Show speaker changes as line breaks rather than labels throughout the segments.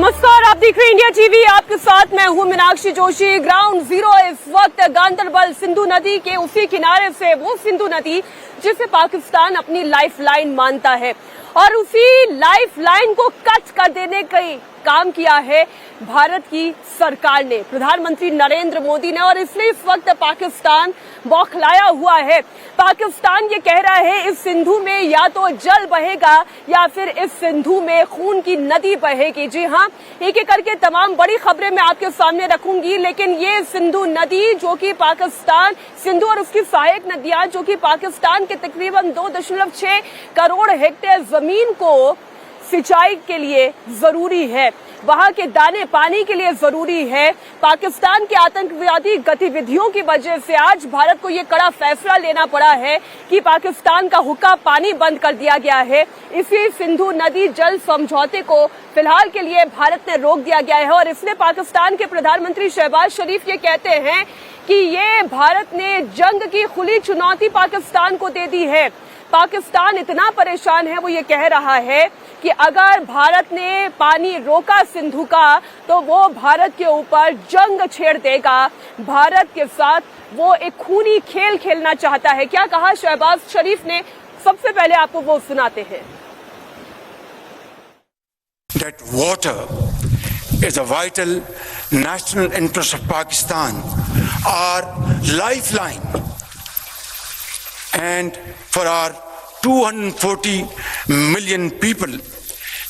नमस्कार, आप देख रहे हैं इंडिया टीवी। आपके साथ मैं हूं मीनाक्षी जोशी। ग्राउंड जीरो इस वक्त गांधरबल सिंधु नदी के उसी किनारे से, वो सिंधु नदी जिसे पाकिस्तान अपनी लाइफलाइन मानता है, और उसी लाइफलाइन को कट कर देने का काम किया है भारत की सरकार ने, प्रधानमंत्री नरेंद्र मोदी ने, और इसलिए इस वक्त पाकिस्तान बौखलाया हुआ है। पाकिस्तान ये कह रहा है इस सिंधु में या तो जल बहेगा या फिर इस सिंधु में खून की नदी बहेगी। जी हाँ, एक एक करके तमाम बड़ी खबरें मैं आपके सामने रखूंगी, लेकिन ये सिंधु नदी जो कि पाकिस्तान, सिंधु और उसकी सहायक नदियां जो कि पाकिस्तान के तकरीबन 2.6 करोड़ हेक्टेयर जमीन को सिंचाई के लिए जरूरी है, वहां के दाने पानी के लिए जरूरी है। पाकिस्तान के आतंकवादी गतिविधियों की वजह से आज भारत को ये कड़ा फैसला लेना पड़ा है कि पाकिस्तान का हुक्का पानी बंद कर दिया गया है। इसी सिंधु नदी जल समझौते को फिलहाल के लिए भारत ने रोक दिया गया है, और इसलिए पाकिस्तान के प्रधानमंत्री शहबाज शरीफ ये कहते हैं कि ये भारत ने जंग की खुली चुनौती पाकिस्तान को दे दी है। पाकिस्तान इतना परेशान है, वो ये कह रहा है कि अगर भारत ने पानी रोका सिंधु का तो वो भारत के ऊपर जंग छेड़ देगा, भारत के साथ वो एक खूनी खेल खेलना चाहता है। क्या कहा शहबाज शरीफ ने, सबसे पहले आपको वो सुनाते हैं।
That water is a vital national interest of Pakistan, our lifeline, and for our 240 million people,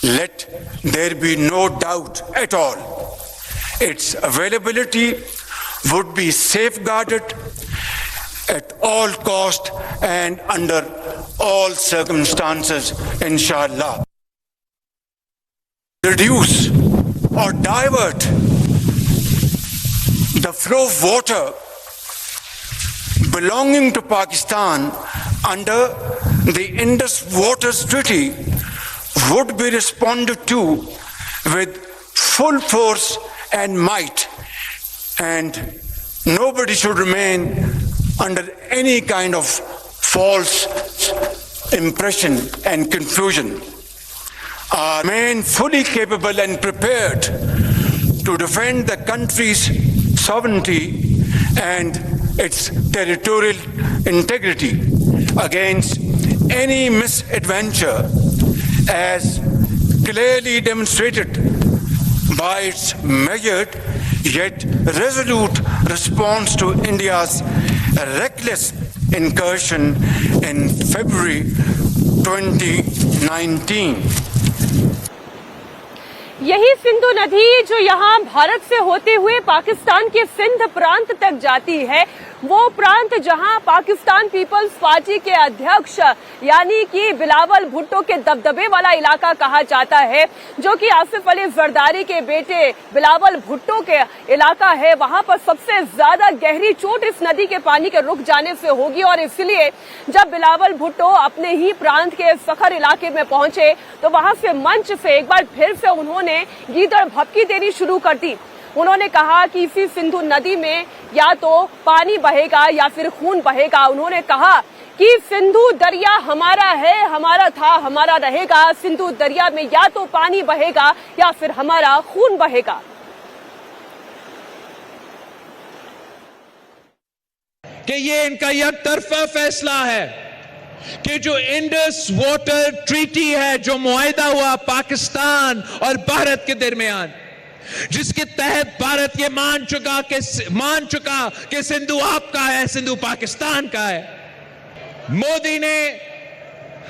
let there be no doubt at all. Its availability would be safeguarded at all cost and under all circumstances, inshallah. Reduce or divert the flow of water belonging to Pakistan under the Indus Waters Treaty would be responded to with full force and might, and nobody should remain under any kind of false impression and confusion. Remain fully capable and prepared to defend the country's sovereignty and its territorial integrity against any misadventure, as clearly demonstrated by its measured yet resolute response to India's reckless incursion in February 2019.
यही सिंधु नदी जो यहाँ भारत से होते हुए पाकिस्तान के सिंध प्रांत तक जाती है, वो प्रांत जहाँ पाकिस्तान पीपल्स पार्टी के अध्यक्ष यानी कि बिलावल भुट्टो के दबदबे वाला इलाका कहा जाता है, जो कि आसिफ अली जरदारी के बेटे बिलावल भुट्टो के इलाका है, वहां पर सबसे ज्यादा गहरी चोट इस नदी के पानी के रुक जाने से होगी। और इसलिए जब बिलावल भुट्टो अपने ही प्रांत के सखर इलाके में पहुंचे तो वहां से मंच से एक बार फिर से उन्होंने गीदड़ भपकी देनी शुरू कर दी। उन्होंने कहा कि इसी सिंधु नदी में या तो पानी बहेगा या फिर खून बहेगा। उन्होंने कहा कि सिंधु दरिया हमारा है, हमारा था, हमारा रहेगा। सिंधु दरिया में या तो पानी बहेगा या फिर हमारा खून बहेगा।
कि ये इनका एक तरफा फैसला है कि जो इंडस वाटर ट्रीटी है, जो मुआहिदा हुआ पाकिस्तान और भारत के दरमियान, जिसके तहत भारत ये मान चुका कि सिंधु आपका है, सिंधु पाकिस्तान का है। मोदी ने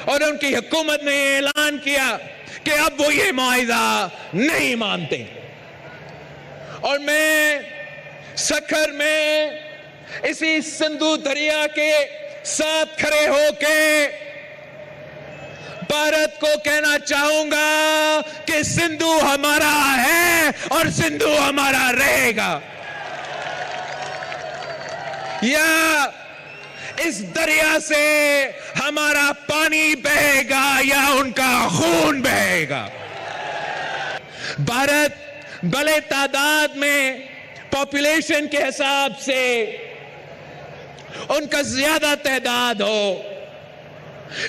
और उनकी हुकूमत ने ऐलान किया कि अब वो ये मुआहिदा नहीं मानते, और मैं सखर में इसी सिंधु दरिया के साथ खड़े होके भारत को कहना चाहूंगा कि सिंधु हमारा है और सिंधु हमारा रहेगा। या इस दरिया से हमारा पानी बहेगा या उनका खून बहेगा। भारत बड़े तादाद में पॉपुलेशन के हिसाब से उनका ज्यादा तादाद हो,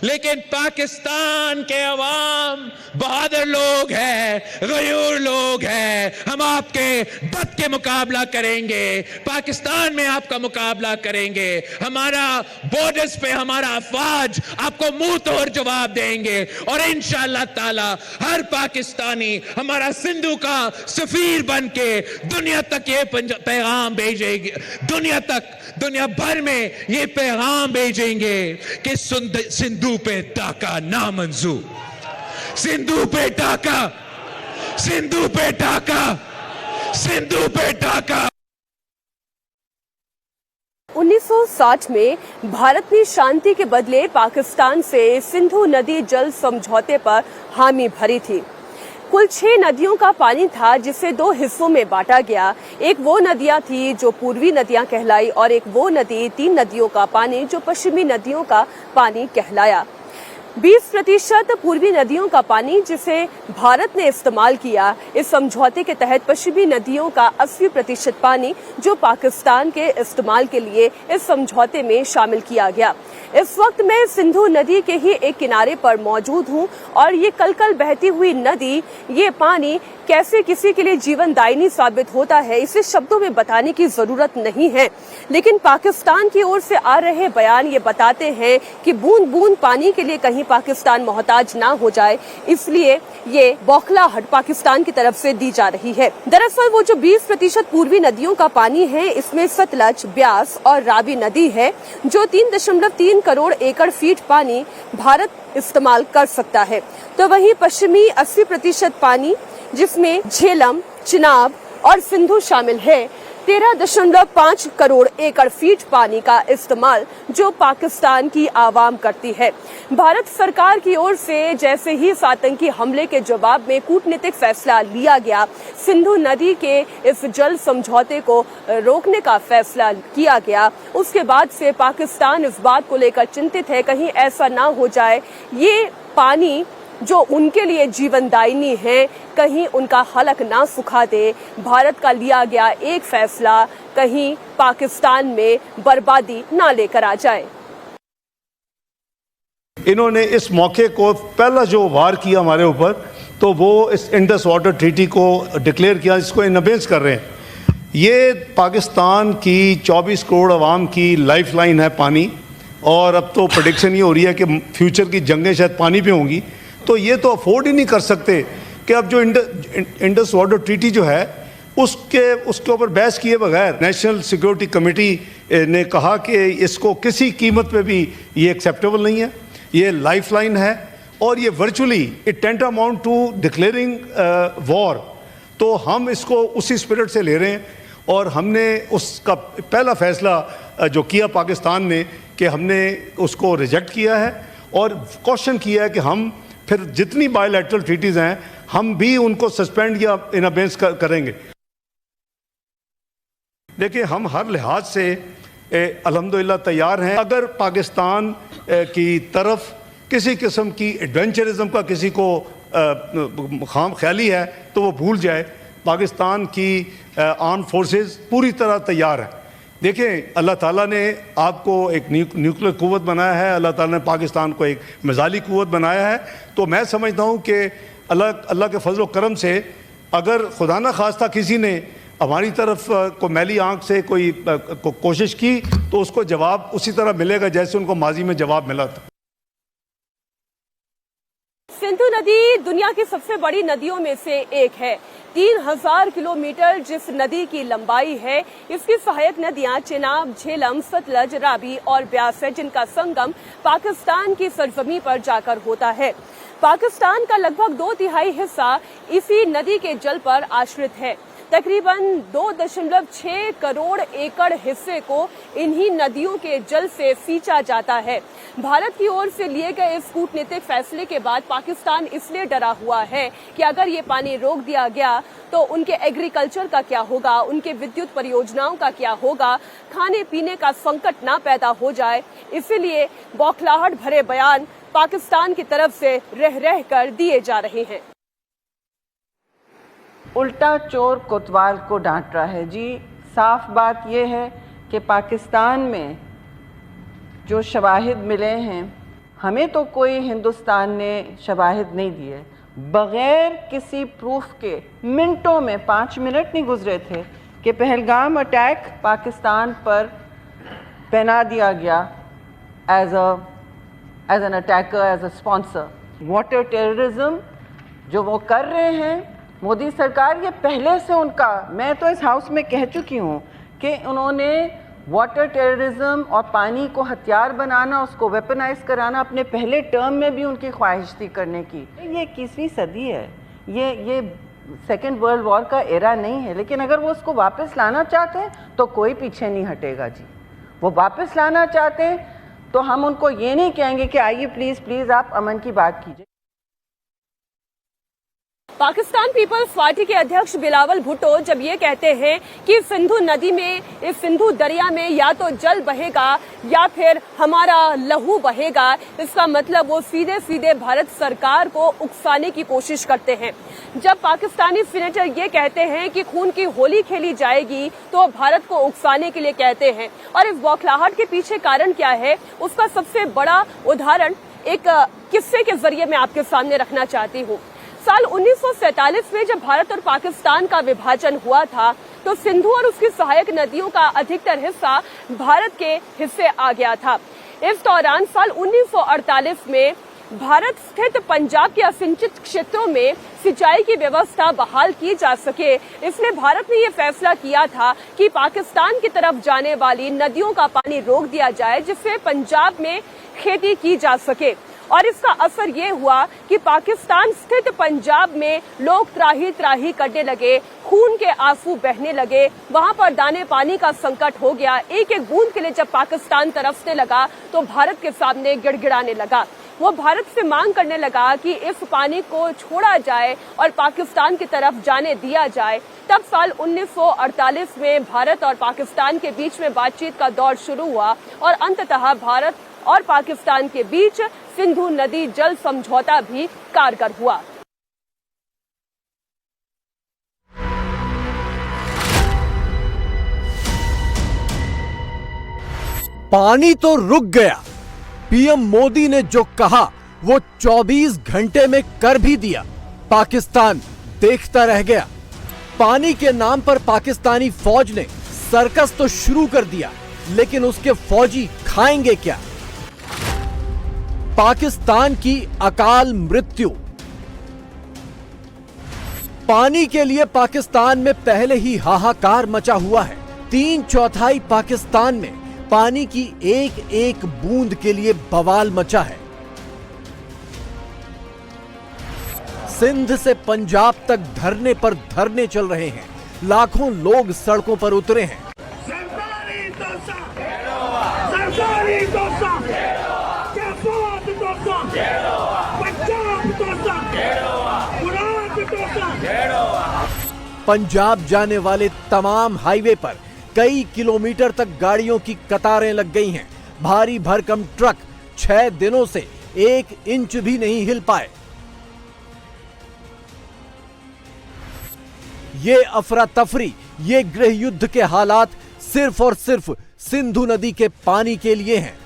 लेकिन पाकिस्तान के अवाम बहादुर लोग हैं, गयूर लोग हैं। हम आपके डट के मुकाबला करेंगे, पाकिस्तान में आपका मुकाबला करेंगे। हमारा बॉर्डर्स पे हमारा अफवाज आपको मुंह तोड़ जवाब देंगे और इंशाअल्लाह ताला हर पाकिस्तानी हमारा सिंधु का सफीर बन के दुनिया तक ये पैगाम भेजेंगे, दुनिया भर में ये पैगाम भेजेंगे कि सिंधु पे टाका नामंजूर, सिंधु पे टाका, सिंधु पे टाका, सिंधु पे टाका।
1960 में भारत ने शांति के बदले पाकिस्तान से सिंधु नदी जल समझौते पर हामी भरी थी। कुल 6 नदियों का पानी था जिसे 2 हिस्सों में बांटा गया। एक वो नदियां थी जो पूर्वी नदियां कहलाई और एक वो नदी 3 नदियों का पानी जो पश्चिमी नदियों का पानी कहलाया। 20% पूर्वी नदियों का पानी जिसे भारत ने इस्तेमाल किया। इस समझौते के तहत पश्चिमी नदियों का 80% पानी जो पाकिस्तान के इस्तेमाल के लिए इस समझौते में शामिल किया गया। इस वक्त मैं सिंधु नदी के ही एक किनारे पर मौजूद हूं और ये कल बहती हुई नदी, ये पानी कैसे किसी के लिए जीवनदायिनी साबित होता है इसे शब्दों में बताने की जरूरत नहीं है, लेकिन पाकिस्तान की ओर से आ रहे बयान ये बताते हैं कि बूंद बूंद पानी के लिए कहीं पाकिस्तान मोहताज ना हो जाए, इसलिए ये बौखलाहट पाकिस्तान की तरफ से दी जा रही है। दरअसल वो जो 20% पूर्वी नदियों का पानी है इसमें सतलज, ब्यास और रावी नदी है जो 3.3 करोड़ एकड़ फीट पानी भारत इस्तेमाल कर सकता है। तो वहीं पश्चिमी 80% पानी जिसमें झेलम, चिनाब और सिंधु शामिल है 13.5 करोड़ एकड़ फीट पानी का इस्तेमाल जो पाकिस्तान की आवाम करती है। भारत सरकार की ओर से जैसे ही इस आतंकी हमले के जवाब में कूटनीतिक फैसला लिया गया, सिंधु नदी के इस जल समझौते को रोकने का फैसला किया गया, उसके बाद से पाकिस्तान इस बात को लेकर चिंतित है कहीं ऐसा ना हो जाए ये पानी जो उनके लिए जीवनदायिनी है कहीं उनका हलक ना सुखा दे। भारत का लिया गया एक फैसला कहीं पाकिस्तान में बर्बादी ना लेकर आ जाए।
इन्होंने इस मौके को पहला जो वार किया हमारे ऊपर, तो वो इस इंडस वाटर ट्रीटी को डिक्लेयर किया, जिसको इनअबेंस कर रहे हैं। ये पाकिस्तान की 24 करोड़ आवाम की लाइफ लाइन है पानी, और अब तो प्रेडिक्शन ये हो रही है कि फ्यूचर की जंगें शायद पानी पे होंगी। तो ये तो अफोर्ड ही नहीं कर सकते कि अब जो इंडस वाटर ट्रीटी जो है उसके ऊपर बहस किए बगैर नेशनल सिक्योरिटी कमेटी ने कहा कि इसको किसी कीमत पे भी ये एक्सेप्टेबल नहीं है, ये लाइफ लाइन है और ये virtually it tantamount to declaring war. तो हम इसको उसी स्पिरिट से ले रहे हैं और हमने उसका पहला फैसला जो किया पाकिस्तान ने कि हमने उसको रिजेक्ट किया है और क्वेश्चन किया है कि हम फिर जितनी बायलैटरल ट्रीटीज हैं हम भी उनको सस्पेंड या इनअबेंस करेंगे। देखिए, हम हर लिहाज से अल्हम्दुलिल्लाह तैयार हैं। अगर पाकिस्तान की तरफ किसी किस्म की एडवेंचरिज्म का किसी को खाम ख्याली है तो वो भूल जाए। पाकिस्तान की आर्म फोर्सेस पूरी तरह तैयार है। देखें, अल्लाह ताला ने आपको एक न्यूक्लियर कुव्वत बनाया है, अल्लाह ताला ने पाकिस्तान को एक मिसाइली कुव्वत बनाया है। तो मैं समझता हूँ कि अल्लाह के फजल करम से अगर खुदा न खास्ता किसी ने हमारी तरफ को मैली आंख से कोई कोशिश की तो उसको जवाब उसी तरह मिलेगा जैसे उनको माजी में जवाब मिला था।
सिंधु नदी दुनिया की सबसे बड़ी नदियों में से एक है। 3000 किलोमीटर जिस नदी की लंबाई है, इसकी सहायक नदियां चिनाब, झेलम, सतलज, रावी और ब्यास है, जिनका संगम पाकिस्तान की सरजमी पर जाकर होता है। पाकिस्तान का लगभग 2/3 हिस्सा इसी नदी के जल पर आश्रित है। तकरीबन 2.6 करोड़ एकड़ हिस्से को इन्हीं नदियों के जल से सींचा जाता है। भारत की ओर से लिए गए इस कूटनीतिक फैसले के बाद पाकिस्तान इसलिए डरा हुआ है कि अगर ये पानी रोक दिया गया तो उनके एग्रीकल्चर का क्या होगा, उनके विद्युत परियोजनाओं का क्या होगा, खाने पीने का संकट ना पैदा हो जाए। इसीलिए बौखलाहट भरे बयान पाकिस्तान की तरफ से रह रह कर दिए जा रहे हैं।
उल्टा चोर कोतवाल को डांट रहा है। जी, साफ बात यह है कि पाकिस्तान में जो शवाहिद मिले हैं, हमें तो कोई हिंदुस्तान ने शवाहिद नहीं दिए, बग़ैर किसी प्रूफ के मिनटों में 5 मिनट नहीं गुजरे थे कि पहलगाम अटैक पाकिस्तान पर पहना दिया गया as an attacker, as a sponsor. Water terrorism जो वो कर रहे हैं मोदी सरकार, ये पहले से उनका, मैं तो इस हाउस में कह चुकी हूँ कि उन्होंने वाटर टेररिज्म और पानी को हथियार बनाना, उसको वेपनाइज कराना अपने पहले टर्म में भी उनकी ख्वाहिश थी करने की। ये 21वीं सदी है, ये सेकेंड वर्ल्ड वॉर का एरा नहीं है, लेकिन अगर वो उसको वापस लाना चाहते हैं तो कोई पीछे नहीं हटेगा जी। वो वापस लाना चाहते हैं तो हम उनको ये नहीं कहेंगे कि आइए प्लीज़ प्लीज़ आप अमन की बात कीजिए।
पाकिस्तान पीपल्स पार्टी के अध्यक्ष बिलावल भुट्टो जब ये कहते हैं कि सिंधु नदी में, इस सिंधु दरिया में या तो जल बहेगा या फिर हमारा लहू बहेगा, इसका मतलब वो सीधे सीधे भारत सरकार को उकसाने की कोशिश करते हैं। जब पाकिस्तानी सीनेटर ये कहते हैं कि खून की होली खेली जाएगी तो भारत को उकसाने के लिए कहते हैं, और इस बौखलाहट के पीछे कारण क्या है उसका सबसे बड़ा उदाहरण एक किस्से के जरिए मैं आपके सामने रखना चाहती हूँ। साल 1947 में जब भारत और पाकिस्तान का विभाजन हुआ था तो सिंधु और उसकी सहायक नदियों का अधिकतर हिस्सा भारत के हिस्से आ गया था। इस दौरान साल 1948 में भारत स्थित पंजाब के असिंचित क्षेत्रों में सिंचाई की व्यवस्था बहाल की जा सके, इसलिए भारत ने ये फैसला किया था कि पाकिस्तान की तरफ जाने वाली नदियों का पानी रोक दिया जाए जिससे पंजाब में खेती की जा सके। और इसका असर ये हुआ कि पाकिस्तान स्थित पंजाब में लोग त्राही त्राही करने लगे, खून के आंसू बहने लगे, वहां पर दाने पानी का संकट हो गया। एक एक बूंद के लिए जब पाकिस्तान तरसने लगा तो भारत के सामने गिड़गिड़ाने लगा। वो भारत से मांग करने लगा कि इस पानी को छोड़ा जाए और पाकिस्तान की तरफ जाने दिया जाए। तब साल 1948 में भारत और पाकिस्तान के बीच में बातचीत का दौर शुरू हुआ और अंततः भारत और पाकिस्तान के बीच सिंधु नदी जल समझौता भी कारगर हुआ।
पानी तो रुक गया, पीएम मोदी ने जो कहा वो 24 घंटे में कर भी दिया। पाकिस्तान देखता रह गया। पानी के नाम पर पाकिस्तानी फौज ने सर्कस तो शुरू कर दिया, लेकिन उसके फौजी खाएंगे क्या? पाकिस्तान की अकाल मृत्यु। पानी के लिए पाकिस्तान में पहले ही हाहाकार मचा हुआ है। 3/4 पाकिस्तान में पानी की एक एक बूंद के लिए बवाल मचा है। सिंध से पंजाब तक धरने पर धरने चल रहे हैं। लाखों लोग सड़कों पर उतरे हैं। पंजाब जाने वाले तमाम हाईवे पर कई किलोमीटर तक गाड़ियों की कतारें लग गई हैं। भारी भरकम ट्रक 6 दिनों से 1 इंच भी नहीं हिल पाए। ये अफरा तफरी, ये गृह युद्ध के हालात सिर्फ और सिर्फ सिंधु नदी के पानी के लिए हैं।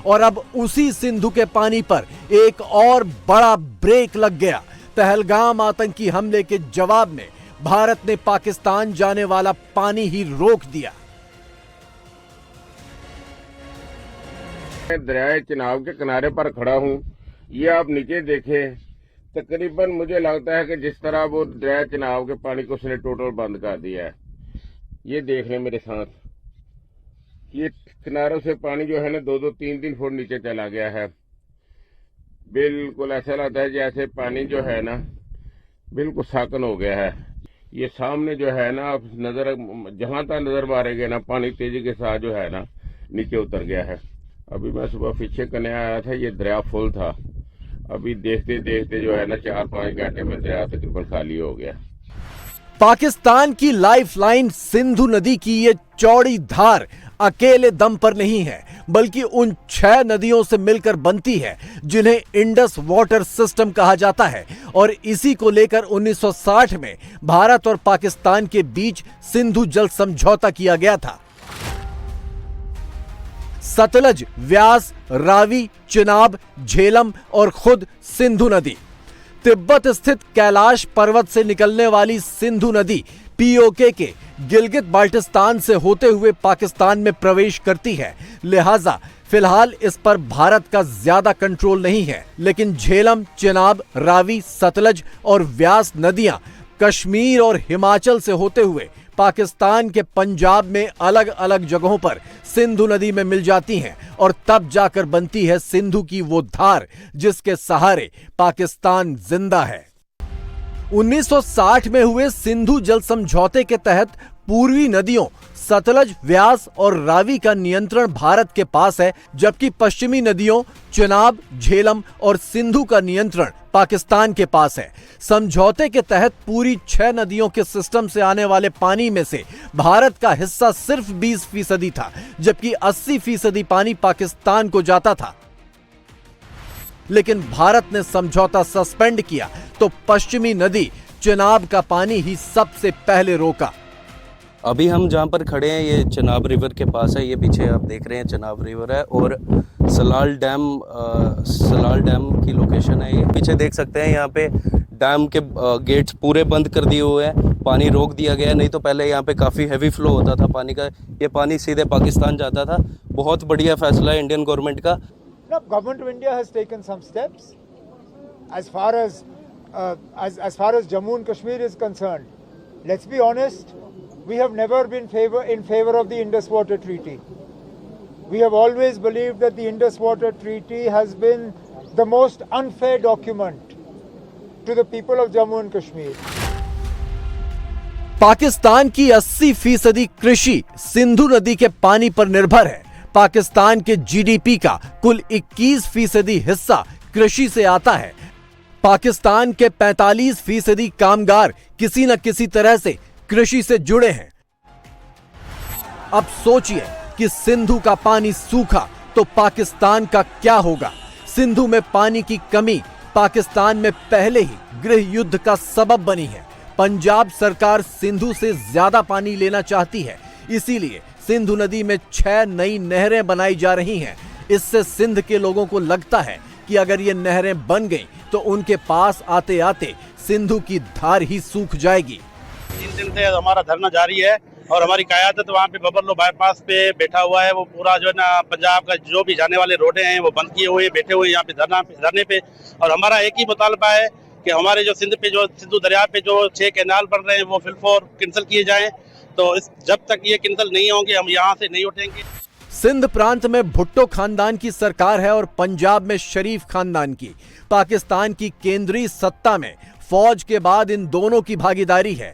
और अब उसी सिंधु के पानी पर एक और बड़ा ब्रेक लग गया। पहलगाम आतंकी हमले के जवाब में भारत ने पाकिस्तान जाने वाला पानी ही रोक दिया।
मैं दरिया चिनाब के किनारे पर खड़ा हूँ। ये आप नीचे देखें, तकरीबन मुझे लगता है कि जिस तरह वो दरिया चिनाब के पानी को उसने टोटल बंद कर दिया है। ये देख लें मेरे साथ, ये किनारों से पानी जो है ना 2-2, 3-3 फुट नीचे चला गया है। बिल्कुल ऐसा लगता है जैसे पानी जो है ना बिल्कुल साकन हो गया है। ये सामने जो है ना आप नजर, जहां तक नजर मारेंगे ना पानी तेजी के साथ जो है ना नीचे उतर गया है। अभी मैं सुबह पीछे करने आया था, ये दरिया फुल था। अभी देखते देखते जो है ना 4-5 घंटे में दरिया तकरीबन खाली हो गया।
पाकिस्तान की लाइफलाइन सिंधु नदी की ये चौड़ी धार अकेले दम पर नहीं है, बल्कि उन 6 नदियों से मिलकर बनती है जिन्हें इंडस वाटर सिस्टम कहा जाता है। और इसी को लेकर 1960 में भारत और पाकिस्तान के बीच सिंधु जल समझौता किया गया था। सतलज, व्यास, रावी, चिनाब, झेलम और खुद सिंधु नदी। तिब्बत स्थित कैलाश पर्वत से निकलने वाली सिंधु नदी पीओके के गिलगित बाल्टिस्तान से होते हुए पाकिस्तान में प्रवेश करती है, लिहाजा फिलहाल इस पर भारत का ज्यादा कंट्रोल नहीं है। लेकिन झेलम, चिनाब, रावी, सतलज और व्यास नदियां कश्मीर और हिमाचल से होते हुए पाकिस्तान के पंजाब में अलग अलग जगहों पर सिंधु नदी में मिल जाती हैं और तब जाकर बनती है सिंधु की वो धार जिसके सहारे पाकिस्तान जिंदा है। 1960 में हुए सिंधु जल समझौते के तहत पूर्वी नदियों सतलज, व्यास और रावी का नियंत्रण भारत के पास है, जबकि पश्चिमी नदियों चिनाब, झेलम और सिंधु का नियंत्रण पाकिस्तान के पास है। समझौते के तहत पूरी 6 नदियों के सिस्टम से आने वाले पानी में से भारत का हिस्सा सिर्फ 20% था, जबकि 80% पानी पाकिस्तान को जाता था। लेकिन भारत ने समझौता सस्पेंड किया तो पश्चिमी नदी चिनाब का पानी ही सबसे पहले रोका।
अभी हम जहाँ पर खड़े हैं ये चिनाब रिवर के पास है। ये पीछे आप देख रहे हैं चिनाब रिवर है और सलाल डैम की लोकेशन है। ये पीछे देख सकते हैं, यहाँ पे डैम के गेट्स पूरे बंद कर दिए हुए हैं, पानी रोक दिया गया है। नहीं तो पहले यहाँ पे काफ़ी हैवी फ्लो होता था पानी का, ये पानी सीधे पाकिस्तान जाता था। बहुत बढ़िया फैसला है इंडियन गवर्नमेंट का।
Government of India has taken some steps as far as Jammu and Kashmir is concerned. Let's be honest, we have never been in favor of the Indus Water Treaty. We have always believed that the Indus Water Treaty has been the most unfair document to the people of Jammu and Kashmir.
Pakistan की 80% कृषि सिंधु नदी के पानी पर निर्भर है। पाकिस्तान के GDP का कुल 21% हिस्सा कृषि से आता है। पाकिस्तान के 45% कामगार किसी न किसी तरह से कृषि से जुड़े हैं। अब सोचिए कि सिंधु का पानी सूखा तो पाकिस्तान का क्या होगा। सिंधु में पानी की कमी पाकिस्तान में पहले ही गृह युद्ध का सबब बनी है। पंजाब सरकार सिंधु से ज्यादा पानी लेना चाहती है, इसीलिए सिंधु नदी में 6 नई नहरें बनाई जा रही हैं। इससे सिंध के लोगों को लगता है कि अगर ये नहरें बन गईं तो उनके पास आते आते सिंधु की धार ही सूख जाएगी।
3 दिन से हमारा धरना जारी है और हमारी क़यादत वहाँ पे बबरलो बाईपास पे बैठा हुआ है। वो पूरा जो है ना पंजाब का जो भी जाने वाले रोडें हैं वो बंद किए हुए बैठे हुए यहाँ पे धरने पे। और हमारा एक ही मुतालबा है कि हमारे जो सिंधु दरिया पे जो 6 कैनाल बन रहे हैं वो फिलफोर कैंसिल किए जाएं। तो जब तक ये कैंसिल नहीं होंगे हम यहाँ से नहीं उठेंगे।
सिंध प्रांत में भुट्टो खानदान की सरकार है और पंजाब में शरीफ खानदान की। पाकिस्तान की केंद्रीय सत्ता में फौज के बाद इन दोनों की भागीदारी है।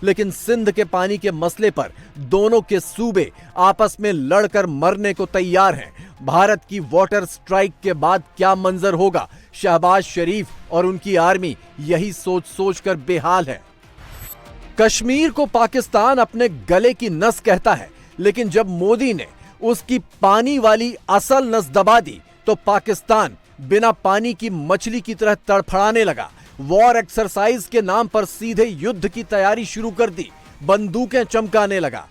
लेकिन सिंध के पानी के मसले पर दोनों के सूबे आपस में लड़कर मरने को तैयार हैं। भारत की वाटर स्ट्राइक के बाद क्या मंजर होगा, शहबाज शरीफ और उनकी आर्मी यही सोच सोच कर बेहाल है। कश्मीर को पाकिस्तान अपने गले की नस कहता है, लेकिन जब मोदी ने उसकी पानी वाली असल नस दबा दी तो पाकिस्तान बिना पानी की मछली की तरह तड़फड़ाने लगा। वॉर एक्सरसाइज के नाम पर सीधे युद्ध की तैयारी शुरू कर दी, बंदूकें चमकाने लगा।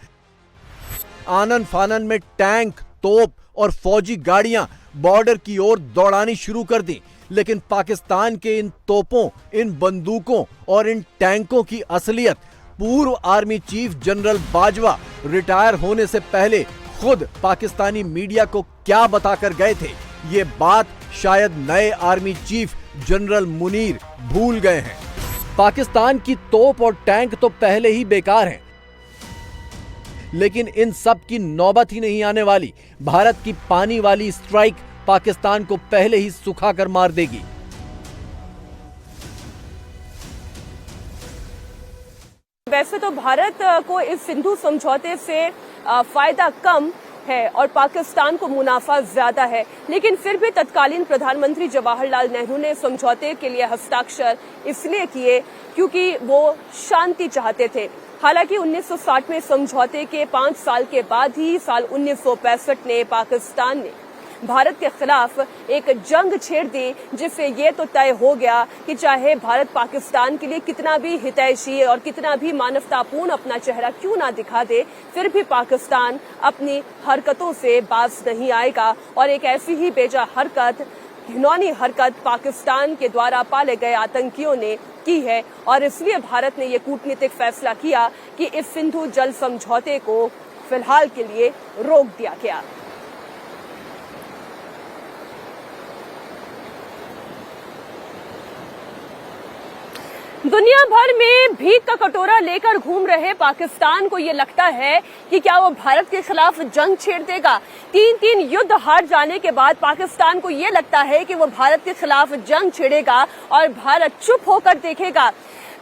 आनन फानन में टैंक, तोप और फौजी गाड़ियां बॉर्डर की ओर दौड़ानी शुरू कर दी। लेकिन पाकिस्तान के इन तोपों, इन बंदूकों और इन टैंकों की असलियत पूर्व army chief general Bajwa retire होने से पहले खुद पाकिस्तानी मीडिया को क्या बताकर गए थे, ये बात शायद नए आर्मी चीफ जनरल मुनीर भूल गए हैं। पाकिस्तान की तोप और टैंक तो पहले ही बेकार हैं, लेकिन इन सब की नौबत ही नहीं आने वाली। भारत की पानी वाली स्ट्राइक पाकिस्तान को पहले ही सुखाकर मार देगी।
वैसे तो भारत को इस सिंधु समझौते से फायदा कम है और पाकिस्तान को मुनाफा ज्यादा है, लेकिन फिर भी तत्कालीन प्रधानमंत्री जवाहरलाल नेहरू ने समझौते के लिए हस्ताक्षर इसलिए किए क्योंकि वो शांति चाहते थे। हालांकि 1960 में समझौते के 5 साल के बाद ही साल 1965 में पाकिस्तान ने भारत के खिलाफ एक जंग छेड़ दी, जिससे ये तो तय हो गया कि चाहे भारत पाकिस्तान के लिए कितना भी हितैषी और कितना भी मानवतापूर्ण अपना चेहरा क्यों ना दिखा दे, फिर भी पाकिस्तान अपनी हरकतों से बाज नहीं आएगा। और एक ऐसी ही बेजा हरकत, घिनौनी हरकत पाकिस्तान के द्वारा पाले गए आतंकियों ने की है, और इसलिए भारत ने ये कूटनीतिक फैसला किया कि इस सिंधु जल समझौते को फिलहाल के लिए रोक दिया गया। दुनिया भर में भीख का कटोरा लेकर घूम रहे पाकिस्तान को ये लगता है कि क्या वो भारत के खिलाफ जंग छेड़ देगा। 3 युद्ध हार जाने के बाद पाकिस्तान को ये लगता है कि वो भारत के खिलाफ जंग छेड़ेगा और भारत चुप होकर देखेगा।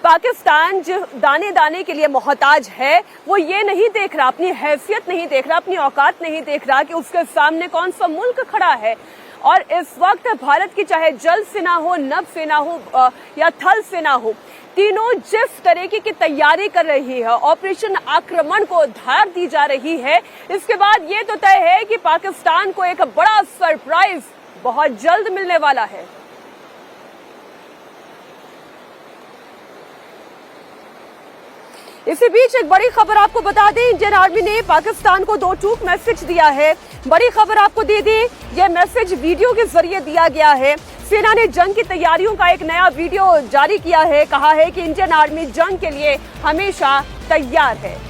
पाकिस्तान जो दाने दाने के लिए मोहताज है, वो ये नहीं देख रहा, अपनी हैसियत नहीं देख रहा, अपनी औकात नहीं देख रहा कि उसके सामने कौन सा मुल्क खड़ा है। और इस वक्त भारत की चाहे जल सेना हो, नभ सेना हो या थल सेना हो, तीनों जिस तरीके की तैयारी कर रही है, ऑपरेशन आक्रमण को धार दी जा रही है, इसके बाद ये तो तय है कि पाकिस्तान को एक बड़ा सरप्राइज बहुत जल्द मिलने वाला है। इसी बीच एक बड़ी खबर आपको बता दें, इंडियन आर्मी ने पाकिस्तान को 2 टूक मैसेज दिया है। बड़ी खबर आपको दे दें, यह मैसेज वीडियो के जरिए दिया गया है। सेना ने जंग की तैयारियों का एक नया वीडियो जारी किया है। कहा है कि इंडियन आर्मी जंग के लिए हमेशा तैयार है।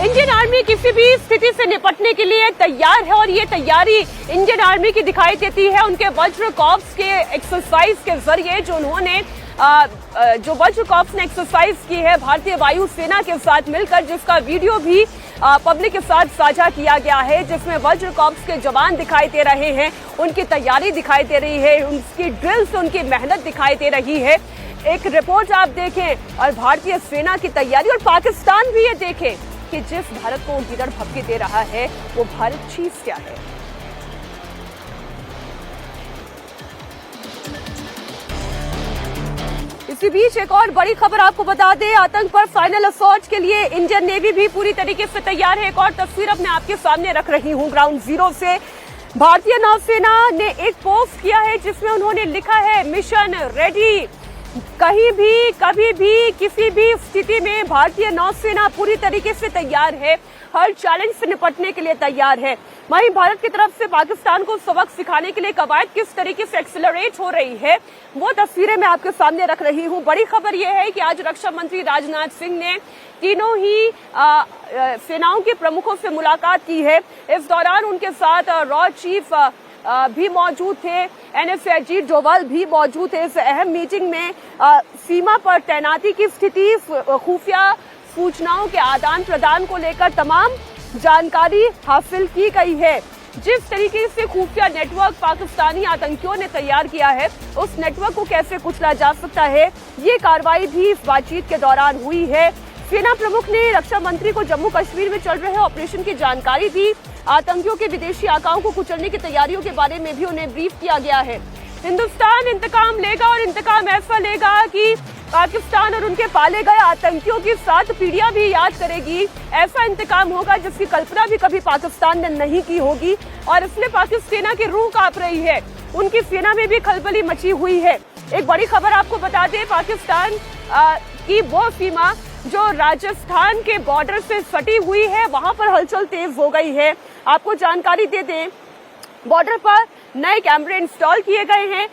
इंडियन आर्मी किसी भी स्थिति से निपटने के लिए तैयार है, और ये तैयारी इंडियन आर्मी की दिखाई देती है उनके वज्र कॉर्प्स के एक्सरसाइज के जरिए, जो वज्र कॉर्प्स ने एक्सरसाइज की है भारतीय वायु सेना के साथ मिलकर, जिसका वीडियो भी पब्लिक के साथ साझा किया गया है, जिसमें वज्र कॉर्प्स के जवान दिखाई दे रहे हैं, उनकी तैयारी दिखाई दे रही है, उनकी ड्रिल से उनकी मेहनत दिखाई दे रही है। एक रिपोर्ट आप देखें और भारतीय सेना की तैयारी, और पाकिस्तान भी ये देखें कि जिस भारत को गिरड़ भपके दे रहा है वो भारत चीज क्या है। इसी बीच एक और बड़ी खबर आपको बता दें, आतंक पर फाइनल असॉल्ट के लिए इंडियन नेवी भी पूरी तरीके से तैयार है। एक और तस्वीर अब मैं आपके सामने रख रही हूं ग्राउंड जीरो से। भारतीय नौसेना ने एक पोस्ट किया है जिसमें उन्होंने लिखा है, मिशन रेडी। कहीं भी, कभी भी, किसी भी स्थिति में भारतीय नौसेना पूरी तरीके से तैयार है, हर चैलेंज से निपटने के लिए तैयार है। वहीं भारत की तरफ से पाकिस्तान को सबक सिखाने के लिए कवायद किस तरीके से एक्सेलरेट हो रही है, वो तस्वीरें मैं आपके सामने रख रही हूं। बड़ी खबर यह है कि आज रक्षा मंत्री राजनाथ सिंह ने तीनों ही सेनाओं के प्रमुखों से मुलाकात की है। इस दौरान उनके साथ रॉ चीफ भी मौजूद थे, एनएसए अजीत डोभाल भी मौजूद थे। इस अहम मीटिंग में सीमा पर तैनाती की स्थिति, खुफिया सूचनाओं के आदान प्रदान को लेकर तमाम जानकारी हासिल की गई है। जिस तरीके से खुफिया नेटवर्क पाकिस्तानी आतंकियों ने तैयार किया है, उस नेटवर्क को कैसे कुचला जा सकता है, ये कार्रवाई भी इस बातचीत के दौरान हुई है। सेना प्रमुख ने रक्षा मंत्री को जम्मू कश्मीर में चल रहे ऑपरेशन की जानकारी दी। आतंकियों के विदेशी आकाओं को कुचलने की तैयारियों के बारे में भी उन्हें ब्रीफ किया गया है। हिंदुस्तान इंतकाम लेगा, और इंतकाम ऐसा लेगा कि पाकिस्तान और उनके पाले गए आतंकियों की 7 पीढ़ियां भी याद करेगी। ऐसा इंतकाम होगा जिसकी कल्पना भी कभी पाकिस्तान ने नहीं की होगी, और इसलिए पाकिस्तान सेना की रूह कांप रही है। उनकी सेना में भी खलबली मची हुई है। एक बड़ी खबर आपको बता दें, पाकिस्तान की वो सीमा जो राजस्थान के बॉर्डर से सटी हुई है, वहां पर हलचल तेज हो गई है। आपको जानकारी दे दें, बॉर्डर पर नए कैमरे इंस्टॉल किए गए हैं।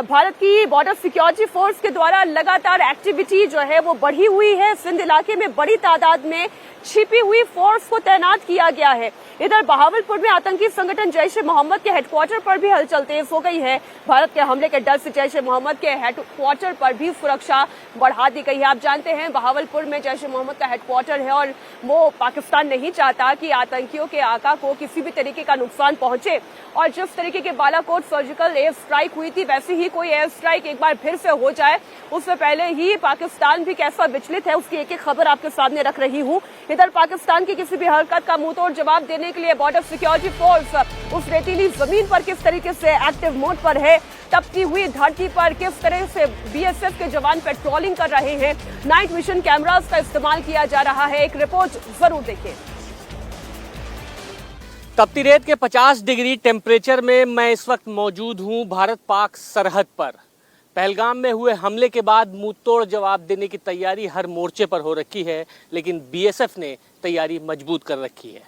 भारत की बॉर्डर सिक्योरिटी फोर्स के द्वारा लगातार एक्टिविटी जो है वो बढ़ी हुई है। सिंध इलाके में बड़ी तादाद में छिपी हुई फोर्स को तैनात किया गया है। इधर बहावलपुर में आतंकी संगठन जैश ए मोहम्मद के हेडक्वार्टर पर भी हलचल तेज हो गई है। भारत के हमले के डर से जैश ए मोहम्मद के हेडक्वार्टर पर भी सुरक्षा बढ़ा दी गई है। आप जानते हैं बहावलपुर में जैश ए मोहम्मद का हेडक्वार्टर है, और वो पाकिस्तान नहीं चाहता कि आतंकियों के आका को किसी भी तरीके का नुकसान पहुंचे, और जिस तरीके के बालाकोट सर्जिकल एयर स्ट्राइक हुई थी, वैसी ही कोई एयर स्ट्राइक एक बार फिर से हो जाए, उससे पहले ही पाकिस्तान भी कैसा विचलित है उसकी एक एक खबर आपके सामने रख रही हूं। इधर पाकिस्तान की किसी भी हरकत का मुंहतोड़ जवाब देने के लिए बॉर्डर सिक्योरिटी फोर्स उस रेतीली जमीन पर किस तरीके से एक्टिव मोड पर है, तपती हुई धरती पर किस तरह से बीएसएफ के जवान पेट्रोलिंग कर रहे हैं, नाइट विजन कैमरास का इस्तेमाल किया जा रहा है। एक रिपोर्ट जरूर देखिए।
तपती रेत के 50 डिग्री टेम्परेचर में मैं इस वक्त मौजूद हूं भारत पाक सरहद पर। पहलगाम में हुए हमले के बाद मुंहतोड़ जवाब देने की तैयारी हर मोर्चे पर हो रखी है, लेकिन बीएसएफ ने तैयारी मजबूत कर रखी है,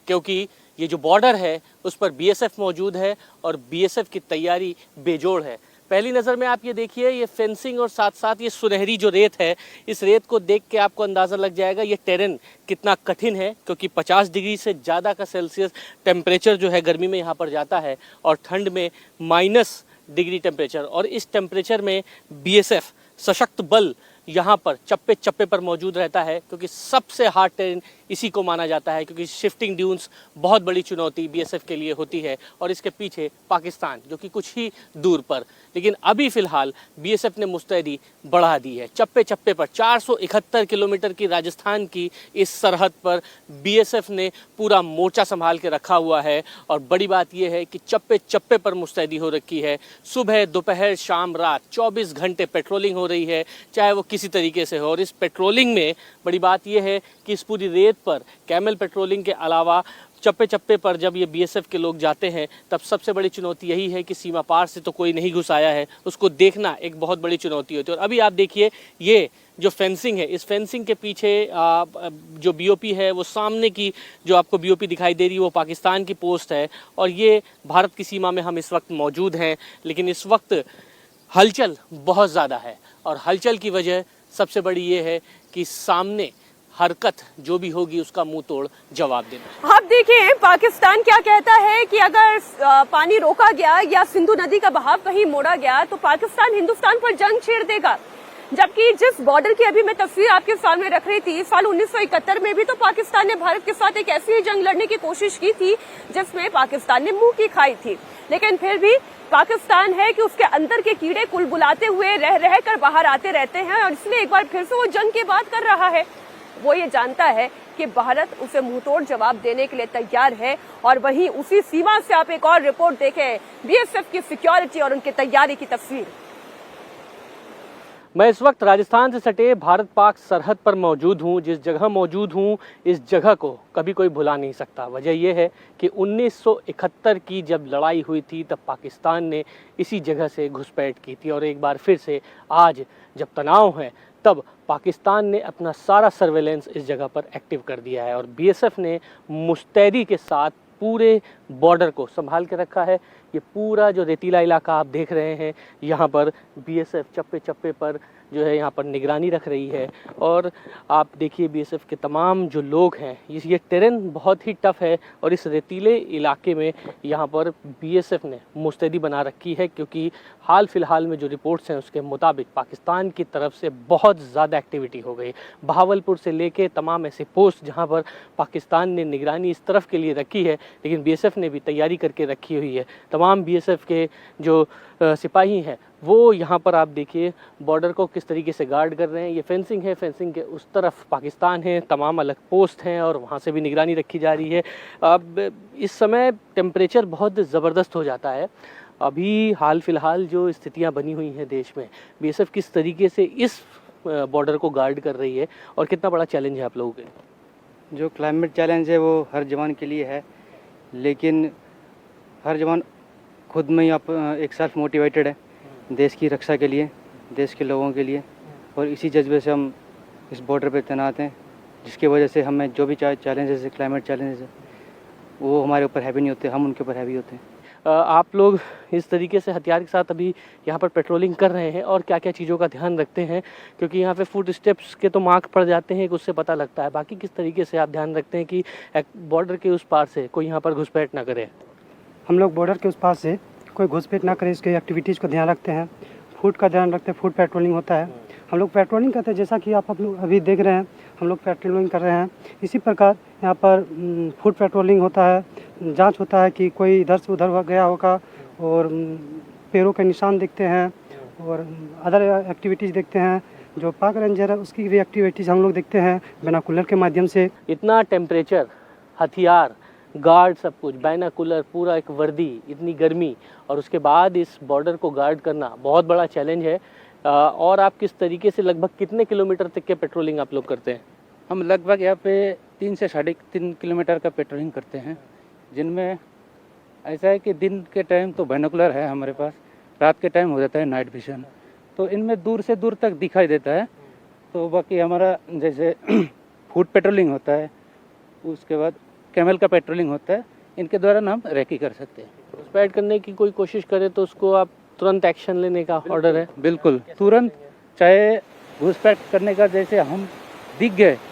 क्योंकि ये जो बॉर्डर है उस पर बीएसएफ मौजूद है और बीएसएफ की तैयारी बेजोड़ है। पहली नज़र में आप ये देखिए, ये फेंसिंग और साथ साथ ये सुनहरी जो रेत है, इस रेत को देख के आपको अंदाज़ा लग जाएगा ये टेरेन कितना कठिन है, क्योंकि 50 डिग्री से ज़्यादा का सेल्सियस टेम्परेचर जो है गर्मी में यहाँ पर जाता है और ठंड में माइनस डिग्री टेम्परेचर। और इस टेम्परेचर में बीएसएफ सशक्त बल यहाँ पर चप्पे चप्पे पर मौजूद रहता है, क्योंकि सबसे हार्ड टेरेन इसी को माना जाता है, क्योंकि शिफ्टिंग ड्यून्स बहुत बड़ी चुनौती बीएसएफ के लिए होती है और इसके पीछे पाकिस्तान जो कि कुछ ही दूर पर। लेकिन अभी फ़िलहाल बीएसएफ ने मुस्तैदी बढ़ा दी है। चप्पे चप्पे पर 471 किलोमीटर की राजस्थान की इस सरहद पर बीएसएफ ने पूरा मोर्चा संभाल के रखा हुआ है। और बड़ी बात यह है कि चप्पे चप्पे पर मुस्तैदी हो रखी है। सुबह दोपहर शाम रात 24 घंटे पेट्रोलिंग हो रही है, चाहे वो किसी तरीके से हो। और इस पेट्रोलिंग में बड़ी बात यह है कि इस पूरी रेत पर कैमल पेट्रोलिंग के अलावा चप्पे चप्पे पर जब ये बीएसएफ के लोग जाते हैं तब सबसे बड़ी चुनौती यही है कि सीमा पार से तो कोई नहीं घुस आया है, उसको देखना एक बहुत बड़ी चुनौती होती है। और अभी आप देखिए ये जो फेंसिंग है, इस फेंसिंग के पीछे जो बीओपी है, वो सामने की जो आपको बीओपी दिखाई दे रही है वो पाकिस्तान की पोस्ट है और ये भारत की सीमा में हम इस वक्त मौजूद हैं। लेकिन इस वक्त हलचल बहुत ज़्यादा है और हलचल की वजह सबसे बड़ी ये है कि सामने हरकत जो भी होगी उसका मुंह तोड़ जवाब देना।
आप देखिए पाकिस्तान क्या कहता है कि अगर पानी रोका गया या सिंधु नदी का बहाव कहीं मोड़ा गया तो पाकिस्तान हिंदुस्तान पर जंग छेड़ देगा। जबकि जिस बॉर्डर की अभी मैं तस्वीर आपके सामने रख रही थी, साल 1971 में भी तो पाकिस्तान ने भारत के साथ एक ऐसी ही जंग लड़ने की कोशिश की थी जिसमें पाकिस्तान ने मुंह की खाई थी। लेकिन फिर भी पाकिस्तान है कि उसके अंदर के कीड़े कुलबुलाते हुए रह रह कर बाहर आते रहते हैं और इसलिए एक बार फिर से वो जंग की बात कर रहा है। वो ये जानता है कि भारत उसे मुंहतोड़ जवाब देने के लिए तैयार है। और वहीं उसी सीमा से आप एक और रिपोर्ट देखें, बीएसएफ की सिक्योरिटी और उनकी तैयारी की तस्वीर।
मैं इस वक्त राजस्थान से सटे भारत पाक सरहद पर मौजूद हूँ। जिस जगह मौजूद हूँ इस जगह को कभी कोई भुला नहीं सकता। वजह यह है कि 1971 की जब लड़ाई हुई थी तब पाकिस्तान ने इसी जगह से घुसपैठ की थी और एक बार फिर से आज जब तनाव है तब पाकिस्तान ने अपना सारा सर्वेलेंस इस जगह पर एक्टिव कर दिया है और बीएसएफ ने मुस्तैदी के साथ पूरे बॉर्डर को संभाल के रखा है। ये पूरा जो रेतीला इलाका आप देख रहे हैं, यहाँ पर बीएसएफ चप्पे चप्पे पर जो है यहाँ पर निगरानी रख रही है। और आप देखिए बीएसएफ के तमाम जो लोग हैं, ये टेरेन बहुत ही टफ है और इस रेतीले इलाके में यहाँ पर बीएसएफ ने मुस्तैदी बना रखी है, क्योंकि हाल फिलहाल में जो रिपोर्ट्स हैं उसके मुताबिक पाकिस्तान की तरफ से बहुत ज़्यादा एक्टिविटी हो गई। बहावलपुर से लेके तमाम ऐसे पोस्ट जहाँ पर पाकिस्तान ने निगरानी इस तरफ के लिए रखी है, लेकिन बीएसएफ ने भी तैयारी करके रखी हुई है। तमाम बीएसएफ के जो सिपाही हैं वो यहाँ पर आप देखिए बॉर्डर को किस तरीके से गार्ड कर रहे हैं। ये फेंसिंग है, फेंसिंग के उस तरफ पाकिस्तान है, तमाम अलग पोस्ट हैं और वहाँ से भी निगरानी रखी जा रही है। अब इस समय टेम्परेचर बहुत ज़बरदस्त हो जाता है। अभी हाल फिलहाल जो स्थितियाँ बनी हुई हैं देश में, बीएसएफ किस तरीके से इस बॉर्डर को गार्ड कर रही है और कितना बड़ा चैलेंज है आप लोगों के?
जो क्लाइमेट चैलेंज है वो हर जवान के लिए है, लेकिन हर जवान खुद में ही आप एक सेल्फ मोटिवेटेड है देश की रक्षा के लिए, देश के लोगों के लिए, और इसी जज्बे से हम इस बॉर्डर पे तैनात हैं, जिसकी वजह से हमें जो भी चैलेंजेस है, क्लाइमेट चैलेंजेस है, वो हमारे ऊपर हैवी नहीं होते, हम उनके ऊपर हैवी होते हैं।
आप लोग इस तरीके से हथियार के साथ अभी यहाँ पर पेट्रोलिंग कर रहे हैं और क्या क्या चीज़ों का ध्यान रखते हैं? क्योंकि यहाँ पे फुट स्टेप्स के तो मार्क पड़ जाते हैं, उससे पता लगता है। बाकी किस तरीके से आप ध्यान रखते हैं कि बॉर्डर के उस पार से कोई यहाँ पर घुसपैठ ना करे?
हम लोग बॉर्डर के उस पार से कोई घुसपैठ ना करे, इसके एक्टिविटीज़ को ध्यान रखते हैं। फूड का ध्यान रखते हैं, फूड पेट्रोलिंग होता है। हम लोग पेट्रोलिंग करते हैं, जैसा कि आप लोग अभी देख रहे हैं हम लोग पेट्रोलिंग कर रहे हैं। इसी प्रकार यहाँ पर फुट पेट्रोलिंग होता है, जांच होता है कि कोई इधर से उधर गया होगा, और पैरों के निशान देखते हैं और अदर एक्टिविटीज़ देखते हैं। जो पाक रेंजर है उसकी भी एक्टिविटीज़ हम लोग देखते हैं बाइनोकुलर के माध्यम से।
इतना टेम्परेचर, हथियार, गार्ड, सब कुछ, बाइनोकुलर, पूरा एक वर्दी, इतनी गर्मी, और उसके बाद इस बॉर्डर को गार्ड करना बहुत बड़ा चैलेंज है। और आप किस तरीके से, लगभग कितने किलोमीटर तक के पेट्रोलिंग आप लोग करते हैं?
हम लगभग यहाँ पे 3 से 3.5 किलोमीटर का पेट्रोलिंग करते हैं, जिनमें ऐसा है कि दिन के टाइम तो बाइनोकुलर है हमारे पास, रात के टाइम हो जाता है नाइट विजन, तो इनमें दूर से दूर तक दिखाई देता है। तो बाकी हमारा जैसे फुट पेट्रोलिंग होता है, उसके बाद कैमल का पेट्रोलिंग होता है, इनके द्वारा हम रेकी कर सकते हैं।
घुसपैठ करने की कोई कोशिश करे तो उसको आप तुरंत एक्शन लेने का ऑर्डर है?
बिल्कुल तुरंत, चाहे घुसपैठ करने का जैसे हम दिख गए